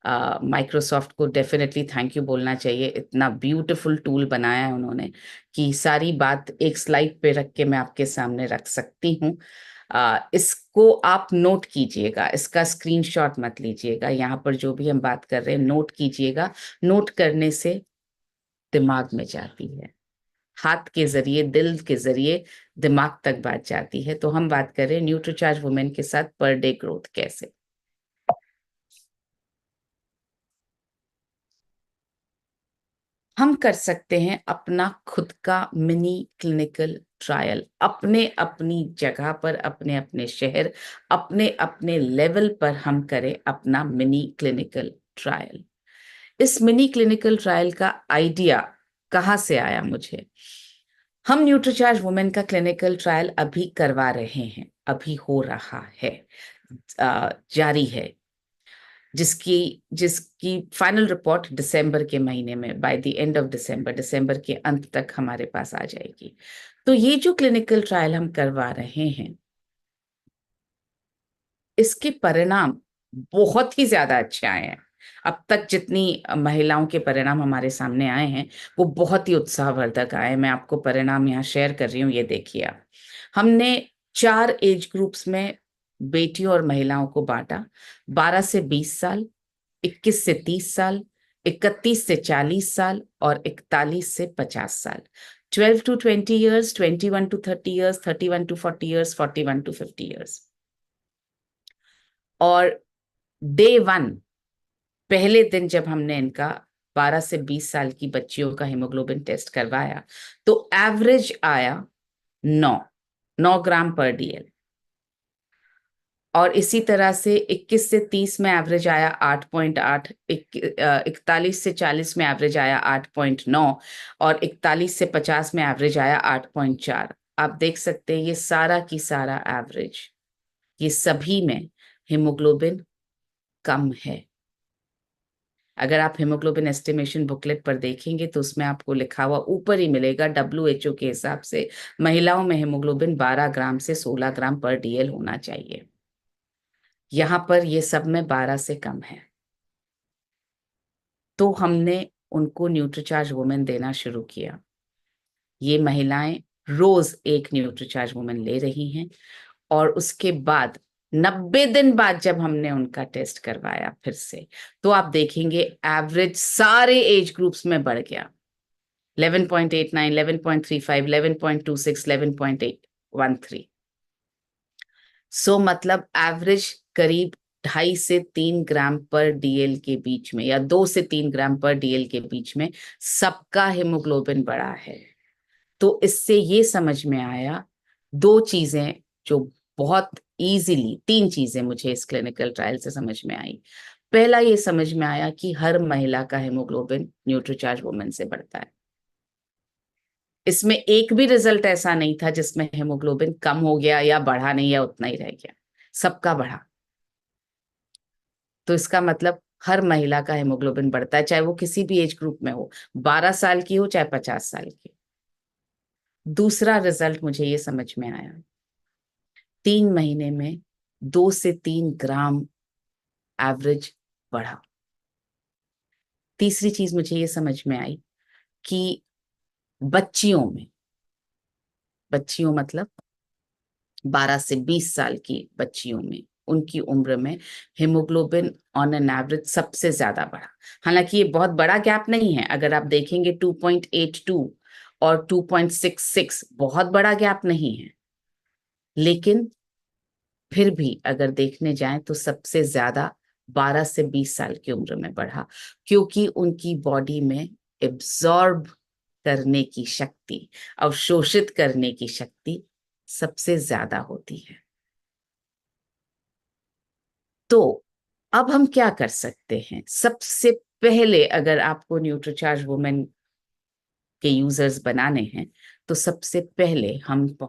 Microsoft को definitely thank you बोलना चाहिए, इतना ब्यूटीफुल टूल बनाया है उन्होंने कि सारी बात एक स्लाइड पे रख के मैं आपके सामने रख सकती हूँ। इसको आप नोट कीजिएगा, इसका स्क्रीनशॉट मत लीजिएगा, यहाँ पर जो भी हम बात कर रहे हैं नोट कीजिएगा। नोट करने से दिमाग में जाती है, हाथ के जरिए, दिल के जरिए दिमाग तक बात जाती है। तो हम बात कर रहे हैं न्यूट्रीचार्ज वुमेन के साथ पर डे ग्रोथ कैसे। हम कर सकते हैं अपना खुद का मिनी क्लिनिकल ट्रायल, अपने अपनी जगह पर, अपने अपने शहर, अपने अपने लेवल पर हम करें अपना मिनी क्लिनिकल ट्रायल। इस मिनी क्लिनिकल ट्रायल का आइडिया कहाँ से आया मुझे? हम न्यूट्रीचार्ज वुमेन का क्लिनिकल ट्रायल अभी करवा रहे हैं, अभी हो रहा है, जारी है, जिसकी जिसकी फाइनल रिपोर्ट दिसंबर के महीने में, by the end of December, दिसंबर के अंत तक हमारे पास आ जाएगी। तो ये जो क्लिनिकल ट्रायल हम करवा रहे हैं, इसके परिणाम बहुत ही ज्यादा अच्छे आए हैं। अब तक जितनी महिलाओं के परिणाम हमारे सामने आए हैं वो बहुत ही उत्साहवर्धक आए हैं। मैं आपको परिणाम यहाँ शेयर कर रही हूँ, ये देखिए आप। हमने 4 एज ग्रुप्स में बेटियों और महिलाओं को बांटा, 12 से 20 साल, 21 से 30 साल, 31 से 40 साल और 41 से 50 साल, 12 to 20 years, 21 to 30 years, 31 to 40 years, 41 to 50 years. और डे 1, पहले दिन जब हमने इनका 12 से 20 साल की बच्चियों का हीमोग्लोबिन टेस्ट करवाया, तो एवरेज आया 9 ग्राम पर डीएल। और इसी तरह से 21 से 30 में एवरेज आया 8.8, 41 से 40 में एवरेज आया 8.9 और 41 से 50 में एवरेज आया 8.4। आप देख सकते हैं ये सारा की सारा एवरेज, ये सभी में हीमोग्लोबिन कम है। अगर आप हीमोग्लोबिन एस्टिमेशन बुकलेट पर देखेंगे तो उसमें आपको लिखा हुआ ऊपर ही मिलेगा, डब्ल्यूएचओ के हिसाब से महिलाओं में हीमोग्लोबिन 12 ग्राम से 16 ग्राम पर डीएल होना चाहिए। यहां पर ये सब में 12 से कम है। तो हमने उनको न्यूट्रीचार्ज वुमेन देना शुरू किया। ये महिलाएं रोज एक न्यूट्रीचार्ज वुमेन ले रही हैं। और उसके बाद 90 दिन बाद जब हमने उनका टेस्ट करवाया फिर से, तो आप देखेंगे एवरेज सारे एज ग्रुप्स में बढ़ गया, 11.89, 11.35, 11.26, 11.13। सो मतलब एवरेज करीब 2.5 से 3 ग्राम पर डीएल के बीच में, या 2 से 3 ग्राम पर डीएल के बीच में सबका हेमोग्लोबिन बढ़ा है। तो इससे ये समझ में आया दो चीजें, जो बहुत इजीली, 3 चीजें मुझे इस क्लिनिकल ट्रायल से समझ में आई। पहला ये समझ में आया कि हर महिला का हेमोग्लोबिन न्यूट्रीचार्ज वुमेन से बढ़ता है। इसमें एक भी रिजल्ट ऐसा नहीं था जिसमें हेमोग्लोबिन कम हो गया या बढ़ा नहीं या उतना ही रह गया, सबका बढ़ा। तो इसका मतलब हर महिला का हेमोग्लोबिन बढ़ता है, चाहे वो किसी भी एज ग्रुप में हो, 12 साल की हो चाहे 50 साल की। दूसरा रिजल्ट मुझे ये समझ में आया, 3 महीने में 2 से 3 ग्राम एवरेज बढ़ा। तीसरी चीज मुझे ये समझ में आई कि बच्चियों में, बच्चियों मतलब 12 से 20 साल की बच्चियों में, उनकी उम्र में हेमोग्लोबिन ऑन एन एवरेज सबसे ज्यादा बढ़ा। हालांकि ये बहुत बड़ा गैप नहीं है, अगर आप देखेंगे 2.82 और 2.66 बहुत बड़ा गैप नहीं है, लेकिन फिर भी अगर देखने जाएं तो सबसे ज्यादा 12 से 20 साल की उम्र में बढ़ा, क्योंकि उनकी बॉडी में एब्जॉर्ब करने की शक्ति, अवशोषित करने की शक्ति सबसे ज्यादा होती है। तो अब हम क्या कर सकते हैं? सबसे पहले अगर आपको न्यूट्रीचार्ज वुमेन के यूजर्स बनाने हैं, तो सबसे पहले हम